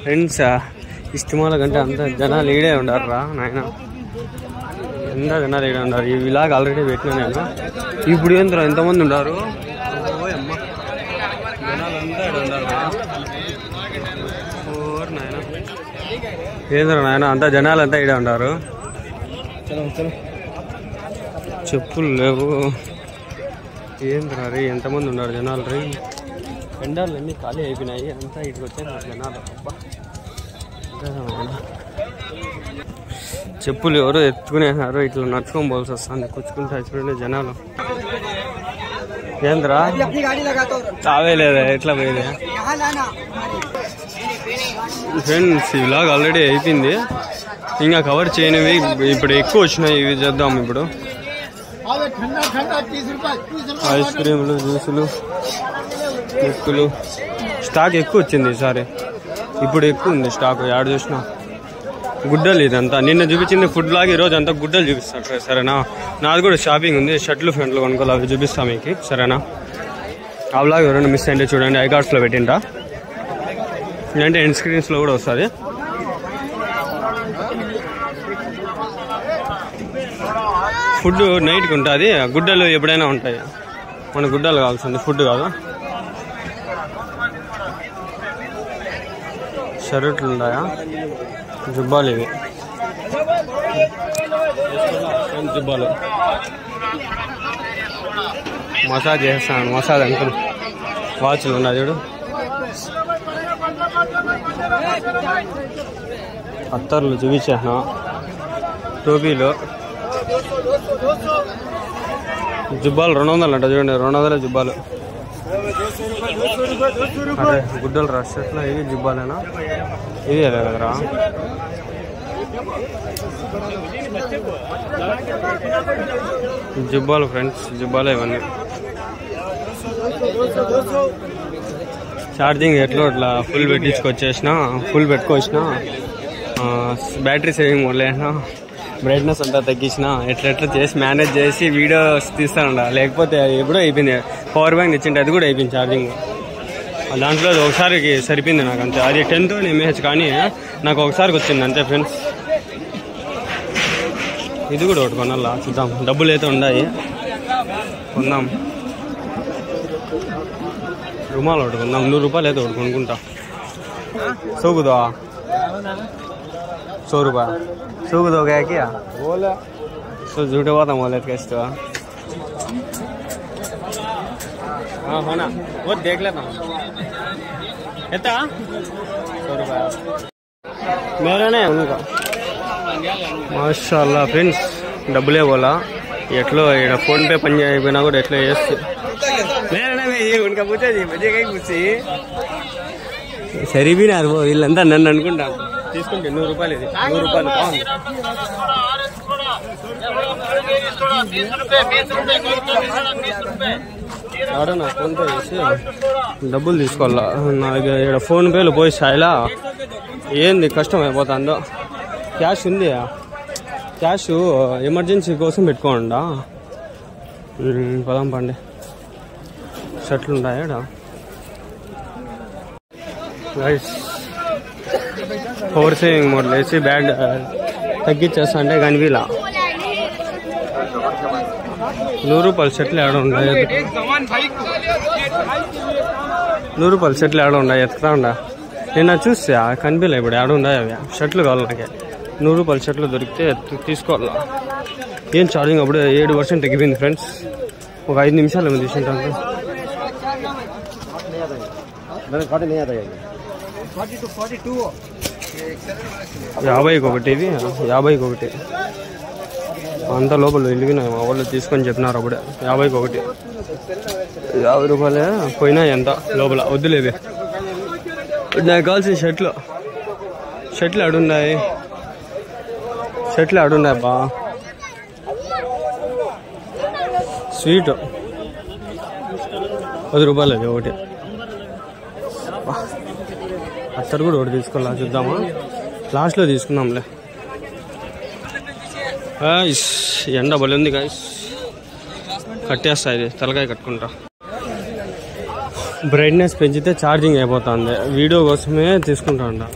Friends ఇష్టమాల కంటే అంత జనాలు ఈడే ఉండారు రా నాయన, ఎంత జనాలు ఈడే ఉండారు. ఈ విలాగ్ ఆల్రెడీ పెట్టినా నేను. ఇప్పుడు ఏంద్రా ఎంతమంది ఉండారు, జనాలు అంతా ఈడ ఉండారు నాయన. ఏంద్రా నాయన అంతా జనాలు అంతా ఈడే ఉండారు. చెప్పులు లేవు, ఏంద్రా రీ ఎంతమంది ఉన్నారు జనాలు రీ. ఎండాలు అన్నీ ఖాళీ అయిపోయినాయి, అంతా ఇటుకు వచ్చారు జనాలు. చెప్పులు ఎవరో ఎత్తుకునేసారు, ఇట్లా నడుచుకొని పోవాల్సి వస్తుంది. కూర్చుకుంటా చూడండి జనాలు. ఏంద్రా తావేలేదా ఎట్లా పోయేది ఫ్రెండ్స్? ఇలాగ ఆల్రెడీ అయిపోయింది, ఇంకా కవర్ చేయనివి ఇప్పుడు ఎక్కువ వచ్చినాయి. ఇవి చేద్దాం ఇప్పుడు. ఐస్ క్రీములు, జ్యూసులు, కేకులు స్టాక్ ఎక్కువ వచ్చింది ఈసారి. ఇప్పుడు ఎక్కువ ఉంది స్టాక్. యాడ్ చూసినా గుడ్డలు ఇదంతా. నిన్న చూపించింది ఫుడ్ లాగా, ఈరోజు అంతా గుడ్డలు చూపిస్తాను సరేనా. నాది కూడా షాపింగ్ ఉంది, షర్ట్లు ఫ్యాంట్లు కొనుక్కోవాలి, అవి చూపిస్తాను మీకు సరేనా. ఆ బ్లాగ్ ఎవరైనా మిస్ అయింటే చూడండి, ఐకార్డ్స్లో పెట్టింటా, లేదంటే ఎండ్ స్క్రీన్స్లో కూడా వస్తుంది. ఫుడ్ నైట్కి ఉంటుంది, గుడ్డలు ఎప్పుడైనా ఉంటాయి. మన గుడ్డలు కావాల్సింది, ఫుడ్ కాదు. షర్ట్లు ఉన్నాయా, జుబ్బాలు ఇవి జుబ్బాలు. మసాజ్ చేస్తాను, మసాజ్ అంకుల్. వాచ్లు ఉన్నాయి చూడు, అత్తర్లు చూపించాను, టోపీలు, జుబ్బాలు 200 అంట చూడండి, 200 జుబ్బాలు. అదే గుడ్డలు రా, షర్ట్లు ఇవి జుబ్బాలేనా, ఇది అదే కదరా. జుబ్బాలు ఫ్రెండ్స్, జుబ్బాలు ఇవన్నీ. ఛార్జింగ్ ఎట్లా అట్లా ఫుల్ పెట్టించుకొచ్చేసిన, ఫుల్ పెట్టుకొచ్చిన. బ్యాటరీ సేవింగ్ మొదలైనా, బ్రైట్నెస్ అంతా తగ్గించిన, ఎట్లా చేసి మేనేజ్ చేసి వీడియోస్ తీస్తానండ. లేకపోతే ఎప్పుడో అయిపోయింది. పవర్ బ్యాంక్ ఇచ్చింటే అది కూడా అయిపోయింది ఛార్జింగ్. దాంట్లో ఒకసారికి సరిపోయింది నాకు అంతే. అది 10,000 mAh కానీ నాకు ఒకసారికి వచ్చింది అంతే ఫ్రెండ్స్. ఇది కూడా ఒకటి కొనాలా, చూద్దాం. డబ్బులు అయితే ఉన్నాయి, కొందాం. రుమాలు ఒకటి కొందాం, 100 రూపాయలు అయితే ఒకటి కొనుక్కుంటా. సోకుదా 100 रुपया सूख दो गया क्या बोला तो झूठे हुआ था मोले कैसे हाँ हो ना वो देख लेता हूँ 100 रुपया मेरा नहीं उनका माशाल्लाह फ्रेंड्स डबले बोला एट्लो फोन पे पनी అయిపోయినా కూడా ఎట్లా చేస్తూ मेरा नहीं उनका पूछा जी मुझे कहीं पूछी సరిపోయినారు వీళ్ళంతా నన్ను అనుకుంటా తీసుకుంటే 100 రూపాయలు ఇది 100 రూపాయలు బాగుంది నా ఫోన్ పే చేసి డబ్బులు తీసుకోవాలా నాకు ఇక్కడ ఫోన్ పేలు పోయి సాయిలా ఏంది కష్టం అయిపోతుందో క్యాష్ ఉంది క్యాష్ ఎమర్జెన్సీ కోసం పెట్టుకోండా పదాం పండి షర్ట్లు ఉన్నాయా గైస్ పవర్ సేవింగ్ మోడ్ వేసి బ్యాడ్ తగ్గించేస్తా అంటే కనిపిలా 100 రూపాయల షర్ట్లు ఏడ ఉన్నాయి 100 రూపాయల షర్ట్లు ఏడ ఉన్నాయి ఎత్తుతా ఉండా నేను చూసా కనిపిలా ఇప్పుడు ఏడ ఉన్నాయి అవి షర్ట్లు కావాలి నాకే 100 రూపాయల షర్ట్లు దొరికితే తీసుకోవాలా ఏం ఛార్జింగ్ అప్పుడు 7% తగ్గిపోయింది ఫ్రెండ్స్ ఒక 5 నిమిషాలు ఏమో తీసుకుంటాను 50కి ఒకటి ఇది 50కి ఒకటి అంత లోపల వెళ్ళినాయి మా వాళ్ళు తీసుకొని చెప్పినారు అప్పుడే 50కి ఒకటి 50 రూపాయలే పోయినాయి ఎంత లోపల వద్దులేవి నాకు కావాల్సిన షర్ట్లు ఆడున్నాయి బా స్వీట్ 10 రూపాయలు అది ఒకటి అత్తరు కూడా ఒకటి తీసుకోవాలా చూద్దామా లాస్ట్లో తీసుకుందాంలే ఎండ బలి ఉంది గాయస్ కట్టేస్తా ఇది తలకాయ కట్టుకుంటా బ్రైట్నెస్ పెంచితే ఛార్జింగ్ అయిపోతుంది. వీడియో కోసమే తీసుకుంటా ఉంటా.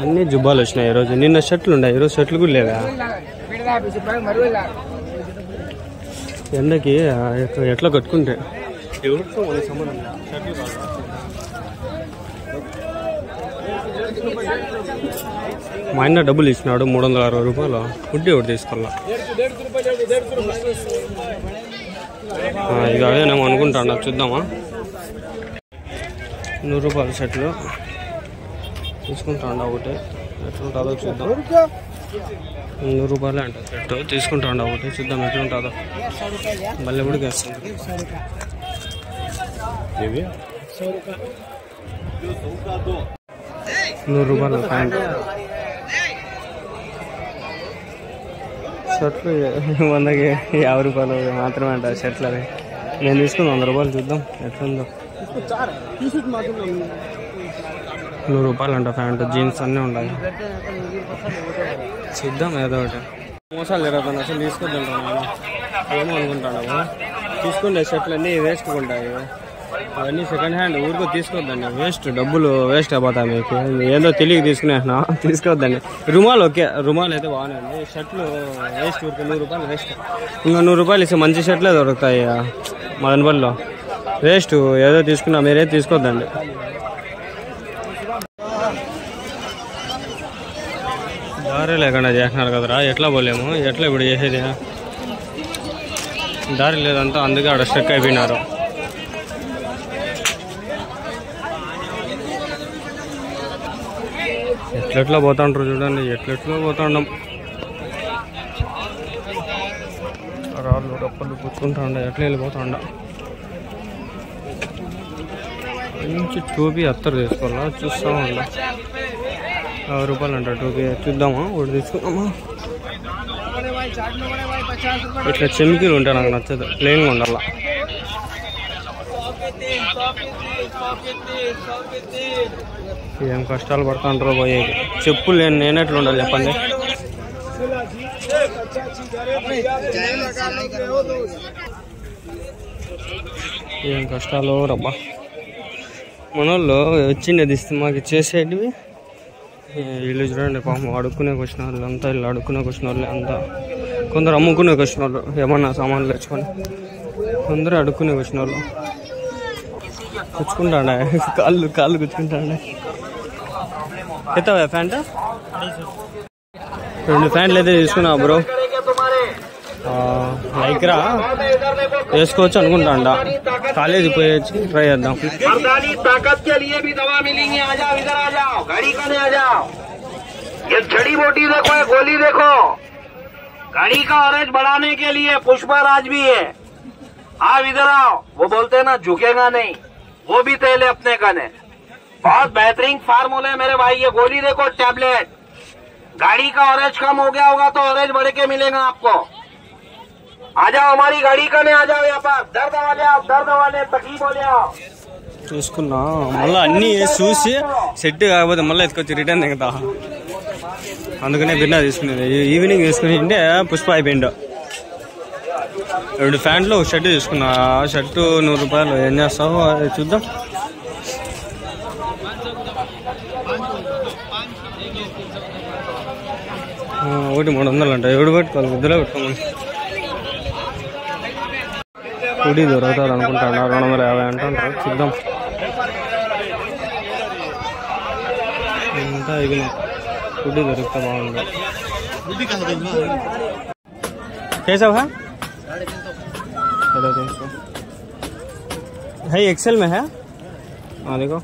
అన్ని జుబ్బాలు వచ్చినాయి ఈరోజు. నిన్న షర్ట్లు ఉన్నాయి, ఈరోజు షర్ట్లు కూడా లేవా? ఎండకి ఎట్లా కట్టుకుంటే ఎవరితో మన సంబంధం షర్ట్లు కాదు. మా ఆయన డబ్బులు ఇచ్చినాడు 360 రూపాయలు. ఫుడ్ ఒకటి తీసుకోవాలా. ఇది అదేనేమో అనుకుంటాను, చూద్దామా. 100 రూపాయల షర్ట్లు తీసుకుంటాండా ఒకటి. ఎట్లుంటుందో చూద్దాం. 100 రూపాయలే అంట షర్టు. తీసుకుంటాండా ఒకటి, చూద్దాం ఎట్లుంటుందో. మళ్ళీ కూడా వేస్తుంది. 100 రూపాయల ప్యాంట్. షర్ట్లు 100కి 50 రూపాయలు మాత్రమే అంట షర్ట్లు. అవి నేను తీసుకుని 100 రూపాయలు. చూద్దాం ఎట్లుందో. 100 రూపాయలు అంట ప్యాంటు. జీన్స్ అన్నీ ఉన్నాయి. చూద్దాం ఏదో ఒకటి. మోసాలు జరుగుతాను అసలు తీసుకొద్దంటాను. ఏమో అనుకుంటాను. తీసుకుంటే షర్ట్లు అన్నీ వేస్ట్గా ఉంటాయి. అవన్నీ సెకండ్ హ్యాండ్. ఊరికో తీసుకోవద్దండి, వేస్ట్. డబ్బులు వేస్ట్ అయిపోతాయి మీకు. ఏదో తెలియక తీసుకునేసినా, తీసుకోవద్దండి. రుమాలు ఓకే, రుమాలు అయితే బాగానే ఉంది. షర్ట్లు వేస్ట్. ఊరికి 100 రూపాయలు వేస్ట్. ఇంకా 100 రూపాయలు ఇస్తే మంచి షర్ట్లే దొరుకుతాయి మదనపల్లిలో. వేస్ట్. ఏదో తీసుకున్నా, మీరే తీసుకోవద్దండి. దారి లేకుండా చేస్తున్నారు కదరా, ఎట్లా పోలేము. ఎట్లా ఇప్పుడు చేసేది? దారి లేదంతా, అందుకే ఆడ స్ట్రక్ అయిపోయినారు. ఎట్లెట్లా పోతాంటారు చూడండి, ఎట్లెట్లో పోతాండం. రాళ్ళు రప్పలు పుచ్చుకుంటా ఉండ, ఎట్లా వెళ్ళిపోతాండ. మంచి టోపీ అత్తరు తీసుకోవాలా, చూస్తా ఉండ. 50 రూపాయలు అంట టోపీ. చూద్దామా, ఒకటి తీసుకుందామా. ఇట్లా చెమికీలు ఉంటాయి, నాకు నచ్చదు. ప్లెయిన్గా ఉండాల. ఏం కష్టాలు పడుతుంటారో పోయేది. చెప్పులు నేనెట్లు ఉండాలి చెప్పండి. ఏం కష్టాలు రబ్బా. మనోళ్ళు వచ్చిండేది ఇస్తే మాకు చేసేటివి. వీళ్ళు చూడండి పాపం, అడుక్కునే వచ్చిన వాళ్ళు అంతా. వీళ్ళు అడుక్కునే వచ్చిన వాళ్ళు అంతా. కొందరు అమ్ముకునే వచ్చిన వాళ్ళు, ఏమన్నా సామాన్లు తెచ్చుకొని. కొందరు అడుక్కునే వచ్చిన వాళ్ళు. గుచ్చుకుంటాండే, కాళ్ళు గుచ్చుకుంటాండే. ఎత్తావా ప్యాంట్? 2 ప్యాంట్లు అయితే తీసుకున్నా బ్రో. లైక్రా వేసుకోవచ్చు అనుకుంటా. కాలేజీ పోయి ట్రై చేద్దాం. जड़ी बूटी देखो, ये गोली देखो, गाड़ी का ऑरेंज बढ़ाने के लिए पुष्पराज भी है। आप इधर आओ। वो बोलते हैं ना झुकेगा नहीं, वो भी तेल है अपने कने। बहुत बेहतरीन फार्मूला है मेरे भाई। ये गोली देखो, टैबलेट। गाड़ी का ऑरेंज कम हो गया होगा तो ऑरेंज बढ़ के मिलेगा आपको। आ जाओ हमारी गाड़ी कने, आ जाओ यहाँ पर। दर्द वाले आओ, दर्द वाले तकलीफ वाले आओ। చూసుకున్నా మళ్ళీ అన్నీ చూసి సెట్ కాకపోతే మళ్ళీ ఎత్తుకొచ్చి రిటర్న్ దిగుతా. అందుకనే బిన్నా తీసుకునేది. ఈవినింగ్ తీసుకుని అంటే పుష్ప అయిపోయిండు. 2 ప్యాంట్లు, ఒక షర్టు తీసుకున్నా. షర్టు 100 రూపాయలు. ఏం చేస్తావు చూద్దాం. ఒకటి 300 అంట. ఎవడు పెట్టుకోవాలి? ముద్దులో పెట్టుకోమని. కుడి దొరుకుతారు అనుకుంటాను. 250 అంటారు. చూద్దాం. ఇంత ఎగిన కుడి దొరికితే బాగుంది. कैसा है? 350 है। एक्सेल में है। हाँ देखो,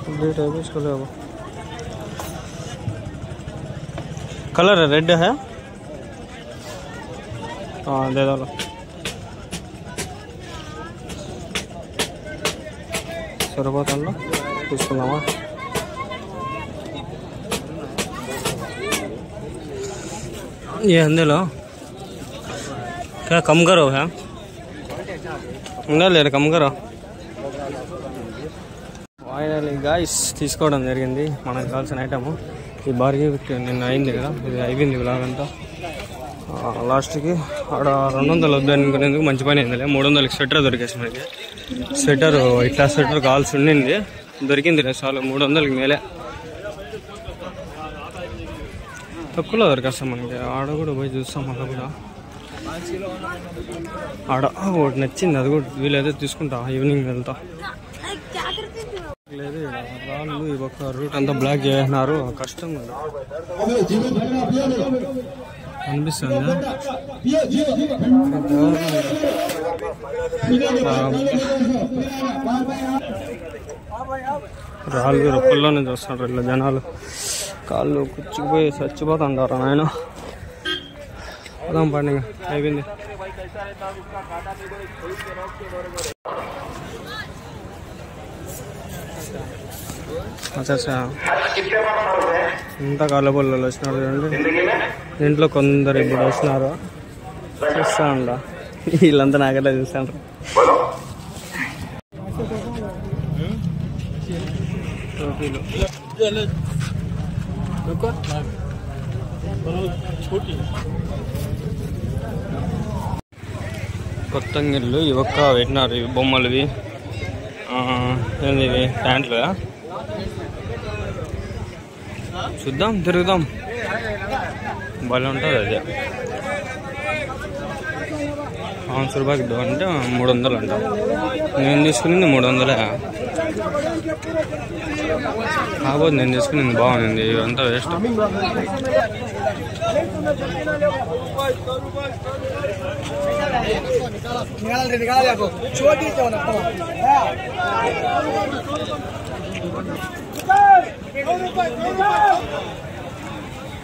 कंप्लीट है इसको। ले कलर रेड है। हाँ दे दो। సరిపోతుందా? తీసుకున్నామా? ये అందులో क्या कम करो है? ले कम करो. ఫైనల్లీ గాయ్స్ తీసుకోవడం జరిగింది మనకు కావాల్సిన ఐటమ్. ఈ బార్గీ నిన్న అయింది కదా, ఇది అయిపోయింది వ్లాగ్ అంతా. లాస్ట్కి ఆడ 200 వద్దు అనుకునేందుకు మంచి పని అయిందిలే. 300కి స్వెటర్ దొరికేసింది మనకి. స్వెటర్ ఇట్లా స్వెటర్ కావాల్సి ఉండింది, దొరికింది చాలు. 300కి మేలే, తక్కువలో దొరికేస్తాం మనకి. ఆడ కూడా పోయి చూస్తాం. మళ్ళీ కూడా ఆడ ఒకటి నచ్చింది, అది కూడా వీలైతే తీసుకుంటా. ఈవినింగ్ వెళ్తా. లేదు రాళ్ళు ఈ ఒక్క రూట్ అంతా బ్లాక్ చేస్తున్నారు, కష్టం కదా అనిపిస్తుంది. రాళ్ళు రొప్పల్లోనే చూస్తున్నారు ఇట్లా జనాలు. కాళ్ళు కుచ్చుకుపోయి చచ్చిపోతుంటారు ఆయన. అదాం పండుగ అయిపోయింది. ఇంత కాళ్ళ పొల్లలు వచ్చినారు చూడండి. ఇంట్లో కొందరు ఇప్పుడు వచ్చినారు, చూస్తా ఉండ. వీళ్ళంతా నాకట్లా చూస్తాండ్రు. టోపీలు కొత్తంగిళ్ళు ఇవి ఒక్క పెట్టినారు. ఇవి బొమ్మలువి, ఇవి ప్యాంట్లు. చూద్దాం, తిరుగుదాం, భలే ఉంటుంది. అదే 500 రూపాయకి అంటే 300 అంట. నేను తీసుకునింది 300. కాకపోతే నేను తీసుకునింది బాగుంది. ఇవంతా వేస్ట్.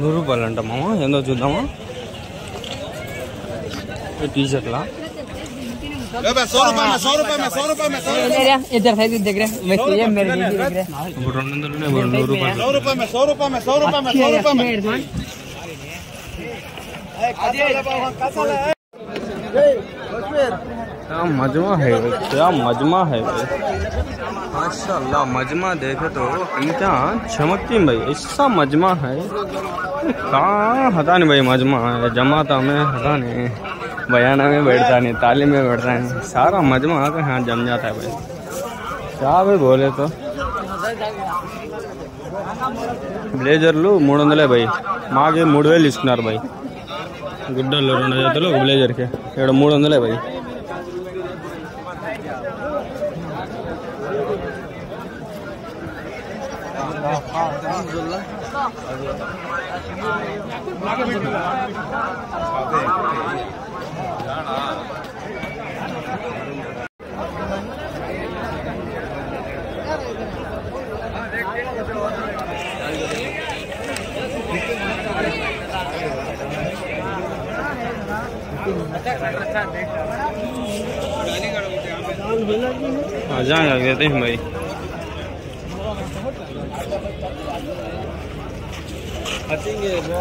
₹100 అంట మామ. ఏందో చూద్దామా. టీ షర్ట్లా ఇప్పుడు 200 क्या मजमा है, क्या मजमा है भाई. माशाअल्लाह मजमा देखे तो क्या चमकती भाई. ऐसा मजमा है कहाँ हता नहीं भाई. मजमा है जमाता में हता नहीं, बयाना में बैठता नहीं, तालीम में बैठता नहीं. सारा मजमा आकर यहाँ जम जाता है भाई. क्या भाई बोले तो బ్లేజర్లు 300 भाई. మాకే 3000 ఇస్తున్నారు भाई. గుడ్డలు 2 జతలు ఒక బ్లేజర్కి ఇక్కడ 300 भाई. जाएंगे कहते हैं भाई.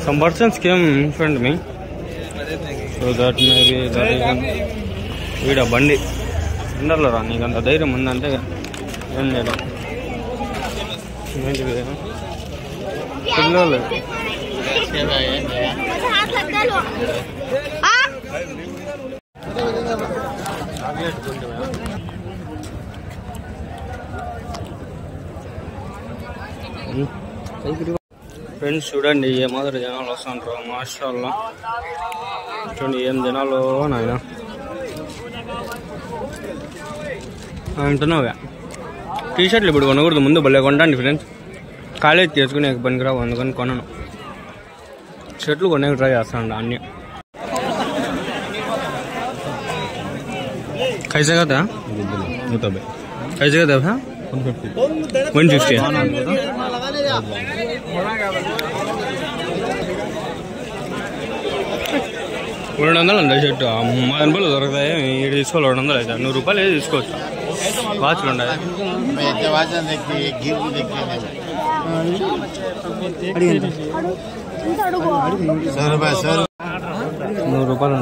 Some persons came in front of me, so that maybe that is వీడ బండి ఎండర్లో రా. నీకు అంత ధైర్యం ఉందంటే ఏం చేయడం. ఏంటిది పిల్లలు ఫ్రెండ్స్ చూడండి ఏ మాదిరి జనాలు వస్తుంటారు. మాషాల్లా చూడండి ఏం జనాలు నాయన. అంటున్నావుగా టీ షర్ట్లు ఇప్పుడు కొనకూడదు, ముందు భలే కొంటాండి ఫ్రెండ్స్. కాలేజ్ చేసుకునే పనికిరావు, అందుకని కొనను. షర్ట్లు కొనే ట్రై చేస్తాను అన్నీ. कैसे का था? कैसे का था? 150. 200 అండి షర్టు. 30 రూపాయలు దొరుకుతాయి. ఇక్కడ తీసుకోవాలి 200 అయితే. 100 రూపాయలు ఏది తీసుకోవచ్చు. వాచ్లు ఉన్నాయి. 100 రూపాయలు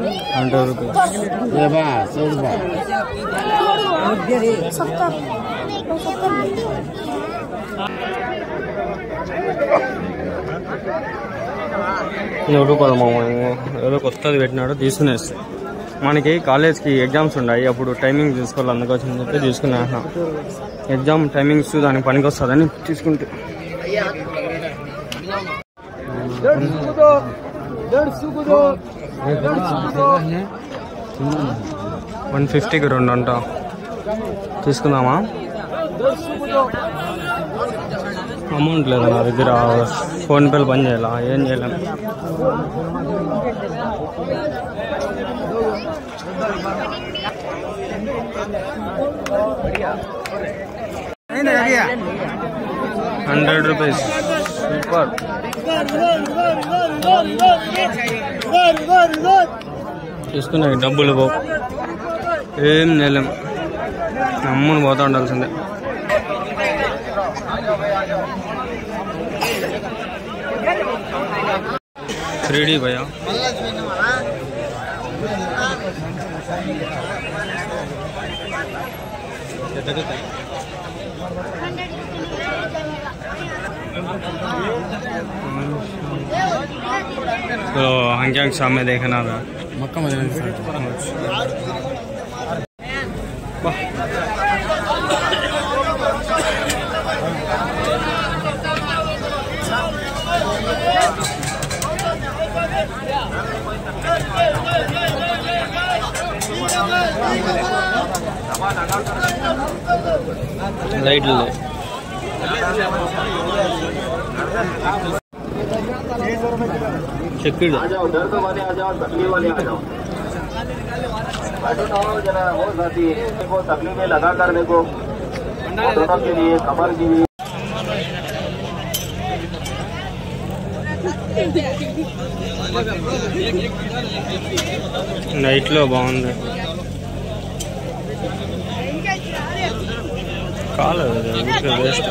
100 रुपये। ఏదో కొత్తది పెట్టినాడు తీసుకునేసి మనకి కాలేజ్కి ఎగ్జామ్స్ ఉన్నాయి అప్పుడు టైమింగ్ తీసుకోవాలి అందుకోసం చెప్పి తీసుకున్నా ఎగ్జామ్ టైమింగ్స్ దానికి పనికి వస్తుందని తీసుకుంటే 150కి 2 అంట తీసుకుందామా అమౌంట్ లేదా నా దగ్గర ఫోన్పేలు పని చేయాలా ఏం చేయలేం ₹100 సూపర్ తీసుకున్నా డబ్బులు పో ఏం చేయలేం అమ్ముని పోతా ఉండాల్సిందే डी भैया तो हंग्यांग सामने देखना था मक्का मदीना लाइट ले चक्कर आ जाओ दर्द वाले आ जाओ तकलीफ वाले आ जाओ जरा हो जाती है देखो तकलीफें लगा कर देखो दोनों के लिए कमर की भी నైట్ లో బాగుంది కాలేదు వేస్ట్